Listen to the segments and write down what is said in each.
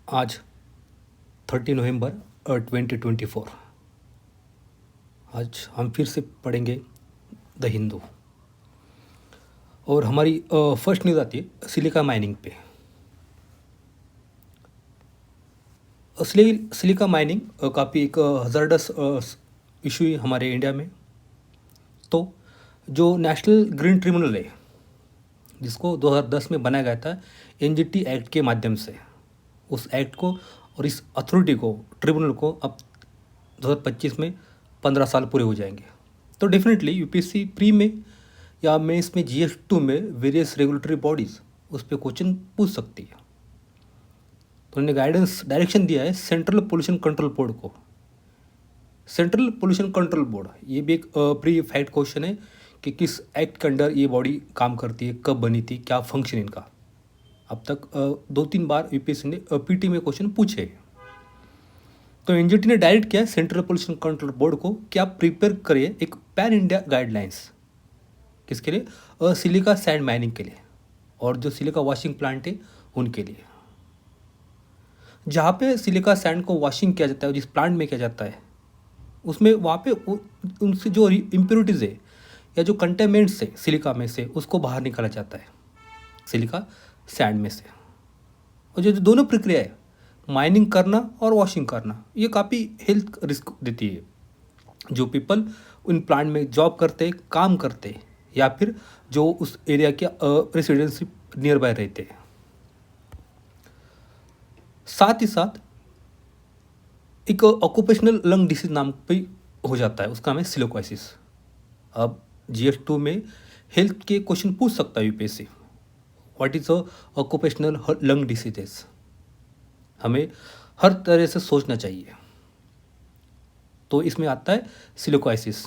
आज 30 नवंबर 2024। आज हम फिर से पढ़ेंगे द हिंदू और हमारी फर्स्ट न्यूज़ आती है सिलिका माइनिंग पे। सिलिका माइनिंग काफ़ी एक हजार्डस इशू है हमारे इंडिया में। तो जो नेशनल ग्रीन ट्रिब्यूनल है जिसको 2010 में बनाया गया था एनजीटी एक्ट के माध्यम से, उस एक्ट को और इस अथॉरिटी को, ट्रिब्यूनल को अब 2025 में 15 साल पूरे हो जाएंगे। तो डेफिनेटली यूपीएससी प्री में या मेंस में GS2 में वेरियस रेगुलेटरी बॉडीज़ उस पर क्वेश्चन पूछ सकती है। तो उन्होंने गाइडेंस डायरेक्शन दिया है सेंट्रल पोल्यूशन कंट्रोल बोर्ड को। सेंट्रल पोल्यूशन कंट्रोल बोर्ड ये भी एक प्री फैक्ट क्वेश्चन है कि किस एक्ट के अंडर ये बॉडी काम करती है, कब बनी थी, क्या फंक्शन इनका। अब तक 2-3 बार यूपीएससी ने पीटी में क्वेश्चन पूछे। तो एनजीटी ने डायरेक्ट किया सेंट्रल पोल्यूशन कंट्रोल बोर्ड को कि आप प्रिपेयर करिए एक पैन इंडिया गाइडलाइंस। किसके लिए? सिलिका सैंड माइनिंग के लिए और जो सिलिका वॉशिंग प्लांट है उनके लिए। जहाँ पे सिलिका सैंड को वॉशिंग किया जाता है, जिस प्लांट में किया जाता है, उसमें वहाँ पे उनसे जो इम्प्योरिटीज़ है या जो कंटेमिनेंट्स है सिलिका में से, उसको बाहर निकाला जाता है सिलिका सैंड में से। और जो दोनों प्रक्रिया है, माइनिंग करना और वॉशिंग करना, ये काफ़ी हेल्थ रिस्क देती है जो पीपल उन प्लांट में जॉब करते, काम करते, या फिर जो उस एरिया के रेसिडेंसी नियर बाय रहते हैं। साथ ही साथ एक ऑक्यूपेशनल लंग डिसीज नाम पे हो जाता है, उसका नाम है सिलिकोसिस। अब GS2 में हेल्थ के क्वेश्चन पूछ सकता है UPSC, what is occupational lung diseases. हमें हर तरह से सोचना चाहिए। तो इसमें आता है सिलिकोसिस,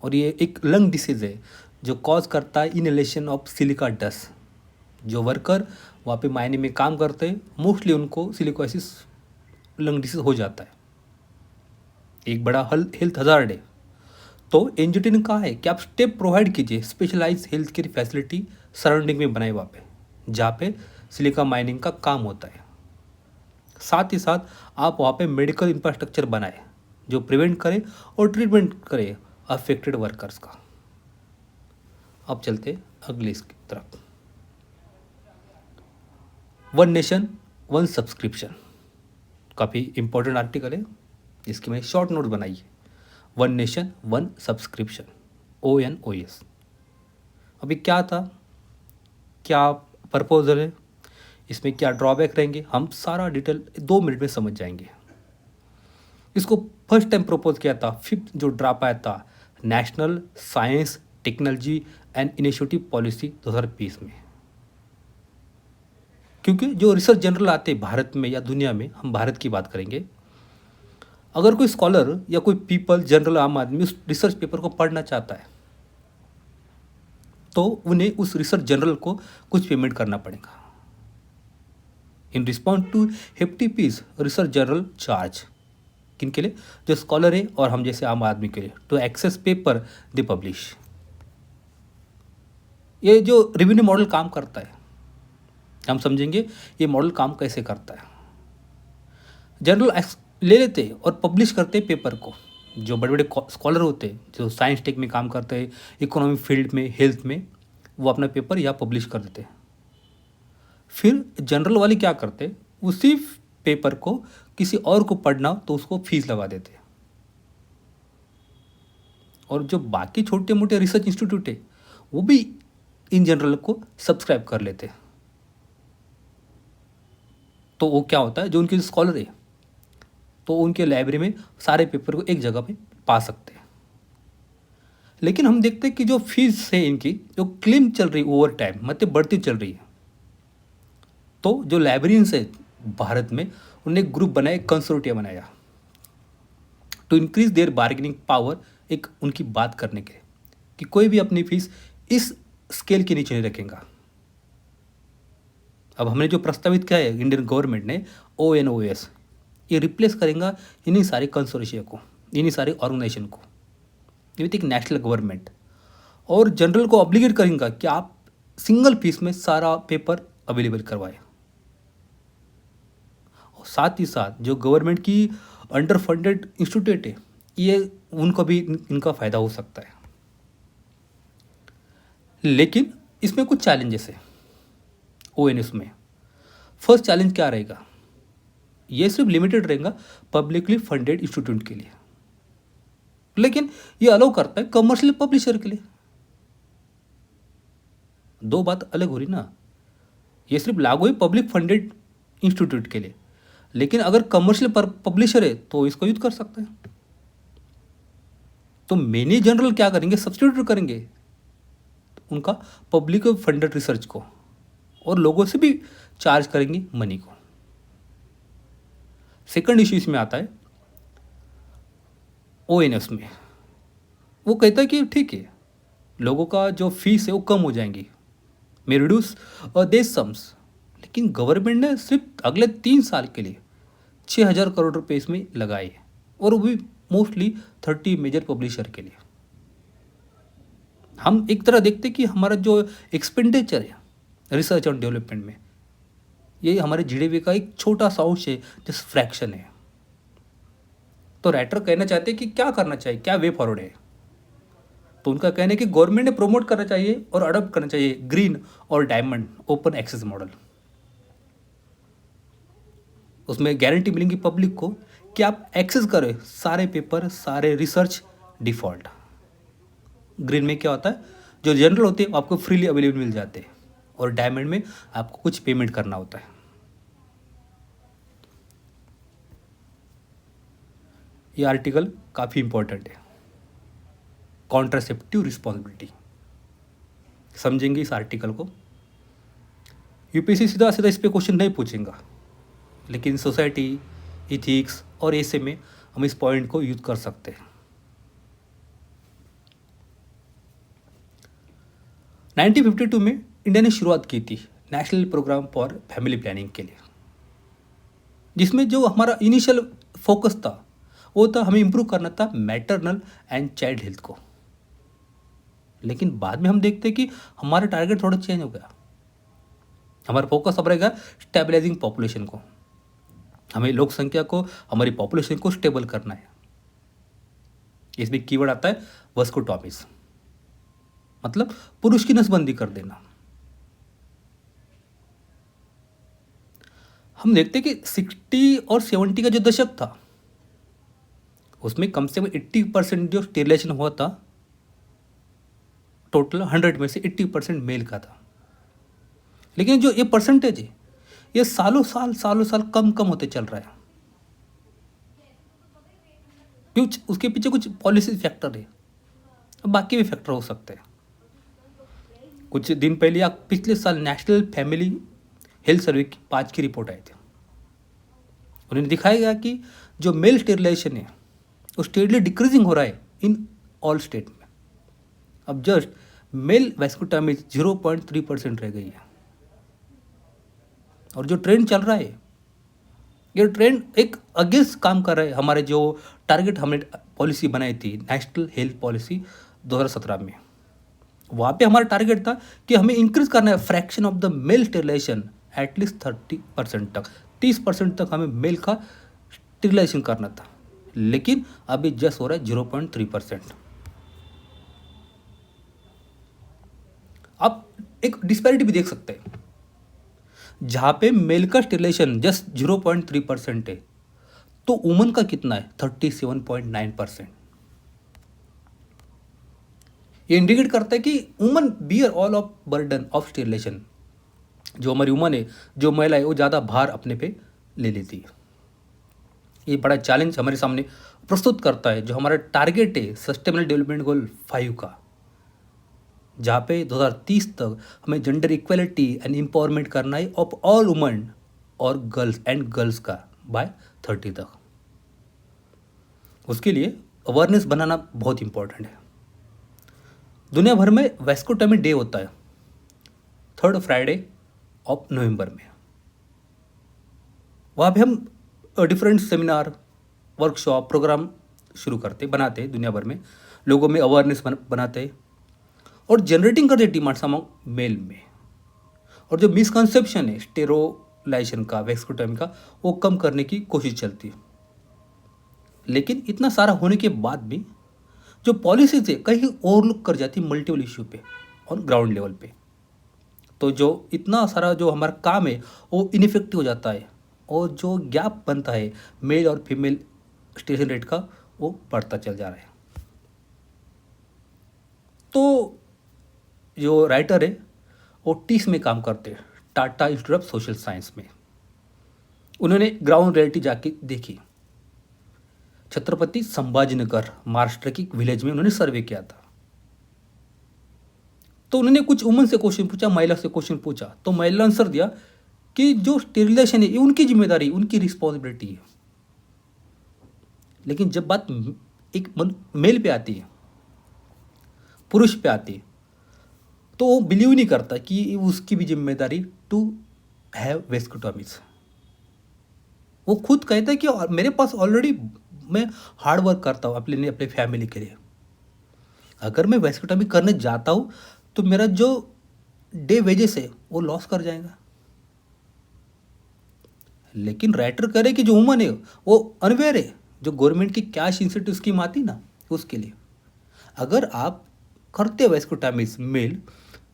और ये एक लंग डिसीज है जो कॉज करता है इनहेलेशन ऑफ सिलिका डस्ट। जो वर्कर वहाँ पे मायने में काम करते हैं, मोस्टली उनको सिलिकोसिस लंग डिसीज हो जाता है, एक बड़ा हेल्थ हजार्ड है। तो एनजीटी ने कहा है कि आप स्टेप प्रोवाइड कीजिए, specialize health care facility surrounding में बनाए वहाँ पे जहाँ पे सिलिका माइनिंग का काम होता है। साथ ही साथ आप वहाँ पे मेडिकल इंफ्रास्ट्रक्चर बनाए जो प्रिवेंट करे और ट्रीटमेंट करे अफेक्टेड वर्कर्स का। अब चलते अगली इसकी तरफ। वन नेशन वन सब्सक्रिप्शन काफ़ी इंपॉर्टेंट आर्टिकल है, जिसकी मैंने शॉर्ट नोट बनाई है। One nation one subscription, ONOS। अभी क्या था, क्या प्रपोजल है, इसमें क्या ड्रॉबैक रहेंगे, हम सारा डिटेल 2 मिनट में समझ जाएंगे। इसको फर्स्ट टाइम प्रपोज किया था 5th जो ड्राफ्ट आया था national science technology and initiative policy 2020 में। क्योंकि जो रिसर्च जनरल आते हैं भारत में या दुनिया में, हम भारत की बात करेंगे, अगर कोई स्कॉलर या कोई पीपल जनरल आम आदमी उस रिसर्च पेपर को पढ़ना चाहता है तो उन्हें उस रिसर्च जनरल को कुछ पेमेंट करना पड़ेगा। In response to hefty fees research general charge किन के लिए? जो स्कॉलर है और हम जैसे आम आदमी के लिए, to access paper they publish. ये जो रेवेन्यू मॉडल काम करता है, हम समझेंगे ये मॉडल काम कैसे करता है। जनरल ले लेते हैं और पब्लिश करते हैं पेपर को। जो बड़े बड़े स्कॉलर होते हैं जो साइंस टेक में काम करते हैं, इकोनॉमिक फील्ड में, हेल्थ में, वो अपना पेपर यहाँ पब्लिश कर देते हैं। फिर जनरल वाले क्या करते हैं, उसी पेपर को किसी और को पढ़ना हो तो उसको फीस लगा देते हैं। और जो बाकी छोटे मोटे रिसर्च इंस्टीट्यूट है वो भी इन जनरल को सब्सक्राइब कर लेते हैं। तो वो क्या होता है, जो उनके स्कॉलर है तो उनके लाइब्रेरी में सारे पेपर को एक जगह पे पा सकते हैं। लेकिन हम देखते हैं कि जो फीस है इनकी, जो क्लेम चल रही है ओवर टाइम, मतलब बढ़ती चल रही है। तो जो लाइब्रेरियंस है भारत में, उन्होंने एक ग्रुप बनाया, कंसोर्टियम बनाया to increase their bargaining power, एक उनकी बात करने के लिए कि कोई भी अपनी फीस इस स्केल के नीचे नहीं रखेगा। अब हमने जो प्रस्तावित किया है इंडियन गवर्नमेंट ने, ONOS, ये रिप्लेस करेगा इन्हीं सारे कंसोर्शिया को, इन्हीं सारे ऑर्गेनाइजेशन को, ये एक नेशनल गवर्नमेंट, और जनरल को ऑब्लिगेट करेगा कि आप सिंगल फीस में सारा पेपर अवेलेबल करवाए। साथ ही साथ जो गवर्नमेंट की अंडर फंडेड इंस्टीट्यूट है, ये उनको भी इनका फ़ायदा हो सकता है। लेकिन इसमें कुछ चैलेंजेस है ओएनएस में। फर्स्ट चैलेंज क्या रहेगा, ये सिर्फ लिमिटेड रहेगा पब्लिकली फंडेड इंस्टीट्यूट के लिए, लेकिन ये अलाउ करता है कमर्शियल पब्लिशर के लिए। दो बात अलग हो रही ना, ये सिर्फ लागू है पब्लिक फंडेड इंस्टीट्यूट के लिए, लेकिन अगर कमर्शियल पब्लिशर है तो इसको यूज कर सकता है। तो मेनी जनरल क्या करेंगे, सब्सटीट्यूट करेंगे उनका पब्लिक फंडेड रिसर्च को, और लोगों से भी चार्ज करेंगे मनी को। सेकंड इश्यू इसमें आता है ओएनएस में। वो कहता है कि ठीक है, लोगों का जो फीस है वो कम हो जाएंगी, मे रिड्यूस देस सम्स, लेकिन गवर्नमेंट ने सिर्फ अगले 3 साल के लिए 6,000 करोड़ रुपए इसमें लगाए, और वो भी मोस्टली 30 मेजर पब्लिशर के लिए। हम एक तरह देखते कि हमारा जो एक्सपेंडिचर है रिसर्च एंड डेवलपमेंट में, ये हमारे जीडीपी का एक छोटा सा अंश है, जिस फ्रैक्शन है। तो राइटर कहना चाहते हैं कि क्या करना चाहिए, क्या वे फॉरवर्ड है। तो उनका कहना है कि गवर्नमेंट ने प्रमोट करना चाहिए और अडॉप्ट करना चाहिए ग्रीन और डायमंड ओपन एक्सेस मॉडल। उसमें गारंटी मिलेंगी पब्लिक को कि आप एक्सेस करें सारे पेपर, सारे रिसर्च डिफ़ॉल्ट। ग्रीन में क्या होता है, जो जनरल होते हैं आपको फ्रीली अवेलेबल मिल जाते हैं, और डायमंड में आपको कुछ पेमेंट करना होता है। ये आर्टिकल काफ़ी इंपॉर्टेंट है, कॉन्ट्रासेप्टिव रिस्पॉन्सिबिलिटी। समझेंगे इस आर्टिकल को, यूपीएससी सीधा सीधा इस पे क्वेश्चन नहीं पूछेगा, लेकिन सोसाइटी, इथिक्स और ऐसे में हम इस पॉइंट को यूज कर सकते हैं। 1952 में इंडिया ने शुरुआत की थी national program for family planning के लिए, जिसमें जो हमारा इनिशियल फोकस था वो था हमें इम्प्रूव करना था मैटरनल एंड चाइल्ड हेल्थ को। लेकिन बाद में हम देखते हैं कि हमारा टारगेट थोड़ा चेंज हो गया। हमारा फोकस अब रहेगा स्टेबलाइजिंग पॉपुलेशन को, हमें लोक संख्या को, हमारी पॉपुलेशन को स्टेबल करना है। इसमें कीवर्ड आता है वस्कोटॉमीज, मतलब पुरुष की नसबंदी कर देना। हम देखते कि 60 और 70 का जो दशक था, उसमें कम से कम 80% जो स्टेरिलाइजेशन हुआ था, टोटल 100 में से 80% मेल का था। लेकिन जो ये परसेंटेज है, ये सालों साल कम होते चल रहा है। कुछ उसके पीछे कुछ पॉलिसी फैक्टर है, बाकी भी फैक्टर हो सकते हैं। कुछ दिन पहले या पिछले साल नेशनल फैमिली हेल्थ सर्वे की 5 की रिपोर्ट आई थी। उन्होंने दिखाया गया कि जो मेल स्टेरिलाइजेशन है वो स्टेडली डिक्रीजिंग हो रहा है इन ऑल स्टेट में। अब जस्ट मेल वैस्कुटॉमी 0.3% रह गई है, और जो ट्रेंड चल रहा है, ये ट्रेंड एक अगेंस्ट काम कर रहा है हमारे जो टारगेट हमने पॉलिसी बनाई थी नेशनल हेल्थ पॉलिसी 2017 में। वहाँ पे हमारा टारगेट था कि हमें इंक्रीज करना है fraction of the male sterilization at least 30% तक, 30% तक हमें मेल का स्टेरिलाइजेशन करना था। लेकिन अभी जस्ट हो रहा है 0.3%। आप एक डिस्पैरिटी भी देख सकते हैं, जहाँ पे मेल का स्टेरिलाइजेशन जस्ट 0.3% है, तो वुमन का कितना है 37.9%। ये इंडिकेट करता है कि woman bear all of burden of sterilization. जो हमारी वुमन है, जो महिला है, वो ज़्यादा भार अपने पे ले लेती है। ये बड़ा चैलेंज हमारे सामने प्रस्तुत करता है जो हमारा टारगेट है सस्टेनेबल डेवलपमेंट गोल 5 का, जहाँ पे 2030 तक हमें जेंडर इक्वलिटी एंड एम्पावरमेंट करना है ऑफ ऑल वुमन और गर्ल्स का बाय 30 तक। उसके लिए अवेयरनेस बनाना बहुत इंपॉर्टेंट है। दुनिया भर में वैस्कोटॉमी डे होता है 3rd फ्राइडे ऑफ नवंबर में। वहाँ पे हम डिफरेंट सेमिनार, वर्कशॉप, प्रोग्राम शुरू बनाते हैं दुनिया भर में, लोगों में अवेयरनेस बनाते हैं और जनरेटिंग करते डिमांड्स अमंग मेल में। और जो मिसकंसेप्शन है हॉस्पिटलाइजेशन का, वैस्कुटोमी का, वो कम करने की कोशिश चलती है। लेकिन इतना सारा होने के बाद भी जो पॉलिसीज है कहीं ओवरलुक कर जाती मल्टीपल इश्यू पे और ग्राउंड लेवल पे। तो जो इतना सारा जो हमारा काम है वो इनइफेक्टिव हो जाता है, और जो गैप बनता है मेल और फीमेल स्टेशन रेट का वो बढ़ता चल जा रहा है। तो जो राइटर है वो टीस में काम करते हैं, Tata institute of social science में। उन्होंने ग्राउंड रियलिटी जाके देखी। छत्रपति संभाजीनगर महाराष्ट्र की विलेज में उन्होंने सर्वे किया था। तो उन्होंने कुछ वुमन से क्वेश्चन पूछा, महिला से क्वेश्चन पूछा, तो महिला आंसर दिया कि जो स्टेरिलाइजेशन है ये उनकी जिम्मेदारी, उनकी रिस्पॉन्सिबिलिटी है। लेकिन जब बात एक मेल पे आती है, पुरुष पे आती है, तो वो बिलीव नहीं करता कि उसकी भी जिम्मेदारी टू हैव वेस्कुटोमीज। वो खुद कहता है कि मेरे पास ऑलरेडी मैं हार्ड वर्क करता हूँ अपने फैमिली के लिए, अगर मैं वेस्कुटोमी करने जाता हूँ तो मेरा जो डे वेजेस है वो लॉस कर जाएगा। लेकिन राइटर कह रहे कि जो वुमन है वो अनवेयर है, जो गवर्नमेंट की कैश इंसेंटिव स्कीम आती ना उसके लिए। अगर आप करते हो वेस्कुटोमीज मेल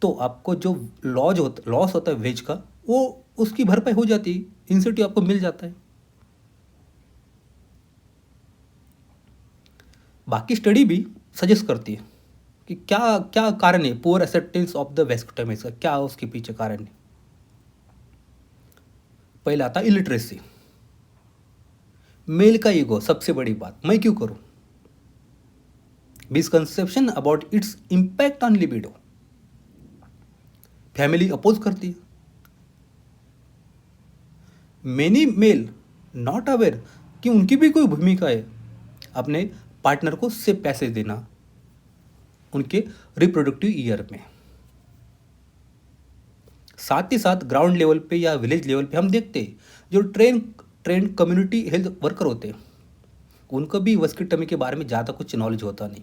तो आपको जो लॉस होता है वेज का वो उसकी भरपाई हो जाती है, इंसेंटिव आपको मिल जाता है। बाकी स्टडी भी सजेस्ट करती है कि क्या क्या कारण है पुअर एक्सेप्टेंस ऑफ द वेस्कुटोमीज का, क्या उसके पीछे कारण है। पहला आता इलिटरेसी, मेल का ईगो, सबसे बड़ी बात, मैं क्यों करूं। Misconception about its impact on libido, family oppose करती है। मेनी मेल नॉट अवेयर कि उनकी भी कोई भूमिका है अपने पार्टनर को से पैसे देना उनके रिप्रोडक्टिव ईयर में। साथ ही साथ ग्राउंड लेवल पे या विलेज लेवल पे हम देखते हैं जो ट्रेन कम्युनिटी हेल्थ वर्कर होते हैं उनको भी वेस्कुटोमी के बारे में ज़्यादा कुछ नॉलेज होता नहीं।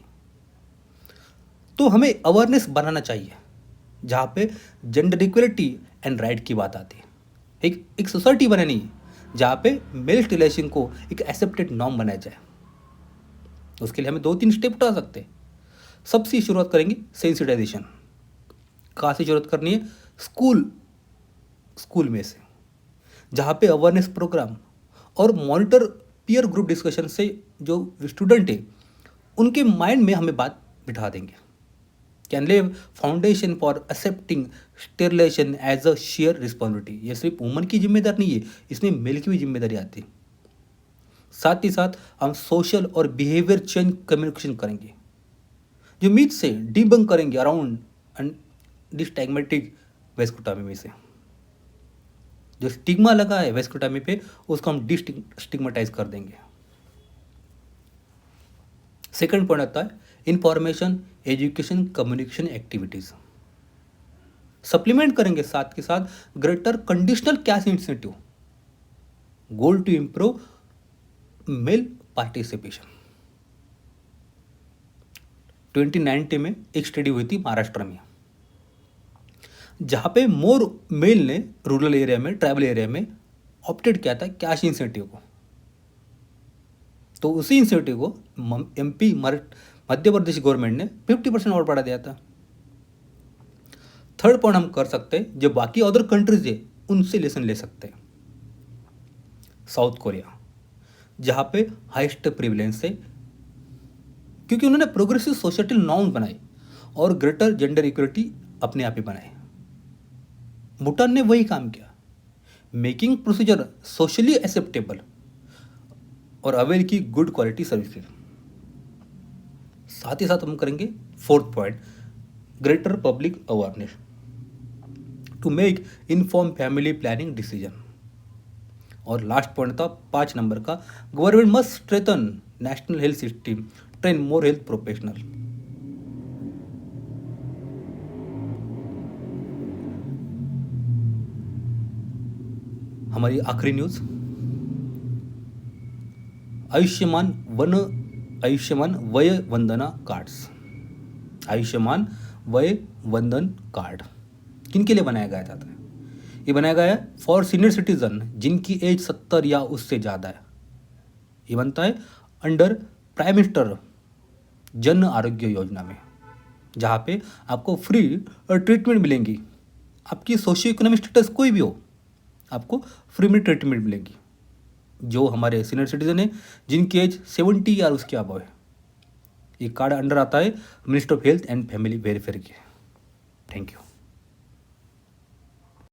तो हमें अवेयरनेस बनाना चाहिए जहाँ पे जेंडर इक्वलिटी एंड राइट की बात आती है। एक सोसाइटी बनानी है जहाँ पे मेल स्टेरिलाइजेशन को एक एक्सेप्टेड नॉर्म बनाया जाए। उसके लिए हमें 2-3 स्टेप उठा सकते हैं। सबसे शुरुआत करेंगे सेंसिटाइजेशन। कहाँ से शुरुआत करनी है? स्कूल में से, जहाँ पे अवेयरनेस प्रोग्राम और मॉनिटर पीयर ग्रुप डिस्कशन से जो स्टूडेंट है उनके माइंड में हमें बात बिठा देंगे। Can live foundation for accepting sterilization as a share responsibility. ये सिर्फ वुमन की जिम्मेदारी नहीं है, इसमें मेल की भी जिम्मेदारी आती है। साथ ही साथ हम सोशल और बिहेवियर चेंज कम्युनिकेशन करेंगे, जो मीथ से डिबंक करेंगे अराउंड डिस्टैग्मेटिक वेस्कुटोमी में से। जो स्टिग्मा लगा है वेस्कुटोमी पे उसको हम डिस्टिग्मेटाइज कर देंगे। सेकंड पॉइंट आता है information, education, communication activities. Supplement करेंगे साथ के साथ greater conditional cash incentive, goal to improve male participation. 2019 में एक स्टडी हुई थी महाराष्ट्र में, जहाँ पे मोर मेल ने रूरल एरिया में, ट्राइबल एरिया में ऑप्टेड किया था कैश इंसेंटिव को। तो उसी इंसेंटिव को एमपी मध्य प्रदेश गवर्नमेंट ने 50% और बढ़ा दिया था। थर्ड पॉइंट हम कर सकते हैं, जो बाकी अदर कंट्रीज है उनसे लेसन ले सकते हैं। साउथ कोरिया, जहाँ पे हाइस्ट प्रिविलेंस है क्योंकि उन्होंने प्रोग्रेसिव सोसाइटल नॉर्म्स बनाए और ग्रेटर जेंडर इक्वलिटी अपने आप ही बनाए। भूटान ने वही काम किया, मेकिंग प्रोसीजर सोशली एक्सेप्टेबल और अवेल की गुड क्वालिटी सर्विसेज। साथ ही साथ हम करेंगे fourth point, greater public awareness to make inform family planning decision. और लास्ट पॉइंट था 5 नंबर का, government must strengthen national health system, train more health professional. हमारी आखिरी न्यूज, आयुष्मान वय वंदना कार्ड्स। आयुष्मान वय वंदन कार्ड किन के लिए बनाया गया था? ये बनाया गया है फॉर सीनियर सिटीजन जिनकी एज 70 या उससे ज़्यादा है। ये बनता है under prime minister Jan Arogya Yojana में, जहाँ पे आपको फ्री ट्रीटमेंट मिलेंगी। आपकी सोशियो इकोनॉमिक स्टेटस कोई भी हो, आपको फ्री में ट्रीटमेंट मिलेगी। जो हमारे सीनियर सिटीजन है जिनकी एज 70 या उसके अबव है, ये कार्ड अंडर आता है minister of health and family welfare के। Thank you.